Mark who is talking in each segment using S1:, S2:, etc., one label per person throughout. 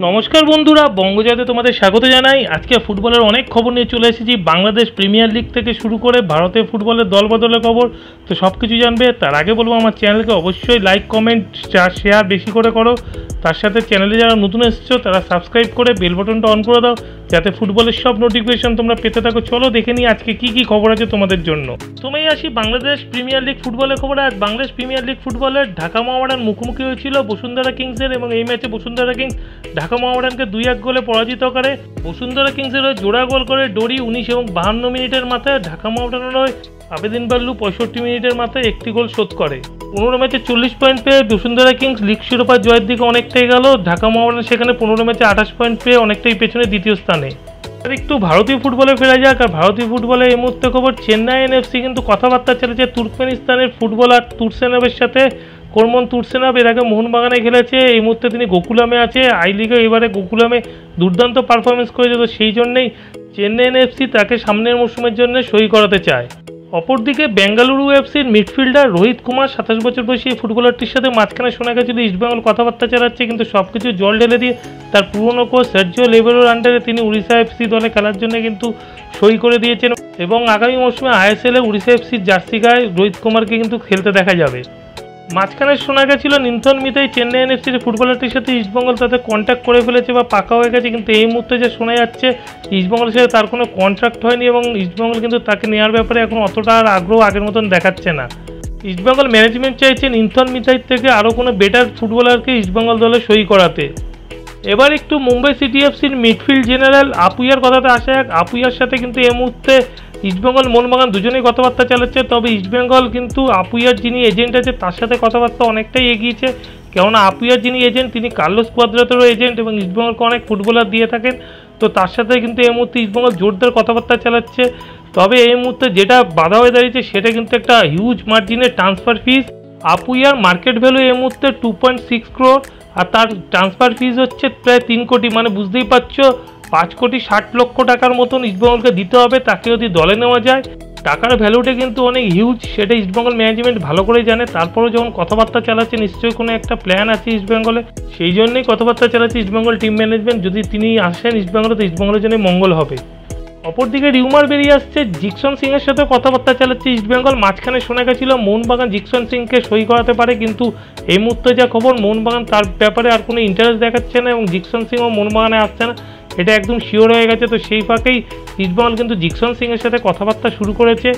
S1: নমস্কার বন্ধুরা, বঙ্গজয়তে তোমাদের স্বাগত জানাই। আজকে ফুটবলের অনেক খবর নিয়ে চলে এসেছি। বাংলাদেশ প্রিমিয়ার লিগ থেকে শুরু করে ভারতের ফুটবলের দলবদলের খবর, তো সব কিছু জানবে। তার আগে বলবো আমার চ্যানেলকে অবশ্যই লাইক, কমেন্ট, শেয়ার বেশি করে করো। তার সাথে চ্যানেলে যারা নতুন এসেছো তারা সাবস্ক্রাইব করে বেল বাটনটা অন করে দাও, যাতে ফুটবলের সব নোটিফিকেশন তোমরা পেতে থাকো। চলো দেখে নিই আজকে কী খবর আছে তোমাদের জন্য। প্রথমেই আসি বাংলাদেশ প্রিমিয়ার লিগ ফুটবলের খবর। আজ বাংলাদেশ প্রিমিয়ার লিগ ফুটবলের ঢাকা মোহামেডান মুখোমুখি হয়েছিল বসুন্ধরা কিংসের, এবং এই ম্যাচে বসুন্ধরা কিংস ঢাকা মোহামেডানকে 2-1 গোলে পরাজিত করে। বসুন্ধরা কিংসের হয়ে জোড়া গোল করে ডোরি 19 এবং 52 মিনিটের মাথায়। ঢাকা মোহামেডানের হয়ে আবেদিন বাল্লু 65 মিনিটের মাথায় একটি গোল শোধ করে। 15 ম্যাচে 40 পয়েন্ট পেয়ে বসুন্ধরা কিংস লিগ শিরোপা জয়ের দিকে অনেকটাই গেল। ঢাকা মোহামেডান সেখানে 15 ম্যাচে 28 পয়েন্ট পেয়ে অনেকটাই পেছনে দ্বিতীয় স্থানে। আর একটু ভারতীয় ফুটবলে ফেরা যাক। আর ভারতীয় ফুটবলে এই মুহূর্তে খবর, চেন্নাই এনএফসি কিন্তু কথাবার্তা চলেছে তুর্কমেনিস্তানের ফুটবলার তুরসেনাবের সাথে। কোরমন তুরসেনাব এর আগে মোহনবাগানে খেলেছে, এই মুহূর্তে তিনি গোকুলামে আছে। আই লিগে এবারে গোকুলামে দুর্দান্ত পারফরমেন্স করেছে, তো সেই জন্যেই চেন্নাই এনএফসি তাকে সামনের মৌসুমের জন্য সই করাতে চায়। অপরদিকে বেঙ্গালুরু এফসির মিডফিল্ডার রোহিত কুমার 27 বছর বয়সী এই ফুটবলারটির সাথে মাঝখানে শোনা গেছিল ইস্টবেঙ্গল কথাবার্তা চালাচ্ছে, কিন্তু সব কিছু জল ঢেলে দিয়ে তার পুরনো কোচ সার্জিও লেবেরোর আন্ডারে তিনি উড়িষ্যা এফসি দলে খেলার জন্য কিন্তু সই করে দিয়েছেন, এবং আগামী মৌসুমে আইএসএলে উড়িষ্যা এফসির জার্সি গায়ে রোহিত কুমারকে কিন্তু খেলতে দেখা যাবে। মাঝখানে শোনা গেছিল নিন্থন মিতাই চেন্নাই এনএফসির ফুটবলারটির সাথে ইস্টবেঙ্গল তাতে কন্ট্যাক্ট করে ফেলেছে বা পাকা হয়ে গেছে, কিন্তু এই মুহূর্তে যে শোনা যাচ্ছে ইস্টবেঙ্গলের সাথে তার কোনো কন্ট্রাক্ট হয়নি, এবং ইস্টবেঙ্গল কিন্তু তাকে নেওয়ার ব্যাপারে এখন অতটা আর আগ্রহ আগের মতন দেখাচ্ছে না। ইস্টবেঙ্গল ম্যানেজমেন্ট চাইছে নিন্থন মিতাই থেকে আরও কোনো বেটার ফুটবলারকে ইস্টবেঙ্গল দলে সই করাতে। এবার একটু মুম্বাই সিটি এফসির মিডফিল্ড জেনারেল আপুইয়ার কথাতে আসা যাক। আপুইয়ার সাথে কিন্তু এই মুহূর্তে ইস্টবেঙ্গল মোহনবাগান দুজনেই কথাবার্তা চালাচ্ছে, তবে ইস্টবেঙ্গল কিন্তু আপুইয়ার যিনি এজেন্ট আছে তার সাথে কথাবার্তা অনেকটাই এগিয়েছে, কেননা আপুইয়ার যিনি এজেন্ট তিনি কার্লোস কুয়াদ্রাতোরও এজেন্ট, এবং ইস্টবেঙ্গলকে অনেক ফুটবলার দিয়ে থাকেন, তো তার সাথে কিন্তু এই মুহূর্তে ইস্টবেঙ্গল জোরদার কথাবার্তা চালাচ্ছে। তবে এই মুহূর্তে যেটা বাধা হয়ে দাঁড়িয়েছে সেটা কিন্তু একটা হিউজ মার্জিনের ট্রান্সফার ফিস। আপুইয়ার মার্কেট ভ্যালু এই মুহূর্তে 2.6 crore, আর তার ট্রান্সফার ফিস হচ্ছে প্রায় 3 কোটি, মানে বুঝতেই পারছো 5,60,00,000 টাকার মতন ইস্টবেঙ্গলকে দিতে হবে তাকে যদি দলে নেওয়া যায়। টাকার ভ্যালুটা কিন্তু অনেক হিউজ, সেটা ইস্টবেঙ্গল ম্যানেজমেন্ট ভালো করেই জানে। তারপরেও যখন কথাবার্তা চালাচ্ছে নিশ্চয়ই কোনো একটা প্ল্যান আছে ইস্টবেঙ্গলে, সেই জন্যই কথাবার্তা চালাচ্ছে ইস্টবেঙ্গল টিম ম্যানেজমেন্ট। যদি তিনি আসেন ইস্টবেঙ্গলে তো ইস্টবেঙ্গলের জন্য মঙ্গল হবে। অপরদিকে রিউমার বেরিয়ে আসছে জিকসন সিংয়ের সাথে কথাবার্তা চালাচ্ছে ইস্টবেঙ্গল। মাঝখানে শোনা গেছিল মোহনবাগান জিকসন সিংকে সই করাতে পারে, কিন্তু এই মুহূর্তে যা খবর মোহনবাগান তার ব্যাপারে আর কোনো ইন্টারেস্ট দেখাচ্ছে না, এবং জিকসন সিংও মোহনবাগানে আসছে না, এটা একদম শিওর হয়ে গেছে। তো সেই ফাঁকেই ইস্টবেঙ্গল কিন্তু জিকসন সিংয়ের সাথে কথাবার্তা শুরু করেছে।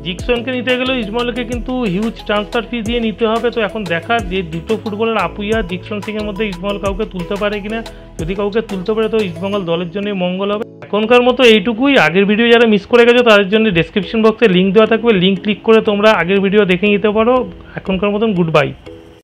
S1: জিকসনকে নিতে গেলেও ইস্টবেঙ্গলকে কিন্তু হিউজ ট্রান্সফার ফি দিয়ে নিতে হবে। তো এখন দেখা যে দুটো ফুটবলার আপুইয়া জিকসন সিংয়ের মধ্যে ইস্টবেঙ্গল কাউকে তুলতে পারে কিনা। যদি কাউকে তুলতে পারে তো ইস্টবেঙ্গল দলের জন্যই মঙ্গল হবে। এখনকার মতো এইটুকুই। আগের ভিডিও যারা মিস করে গেছো তাদের জন্য ডেসক্রিপশন বক্সে লিঙ্ক দেওয়া থাকবে, লিঙ্ক ক্লিক করে তোমরা আগের ভিডিও দেখে নিতে পারো। এখনকার মতন গুড বাই।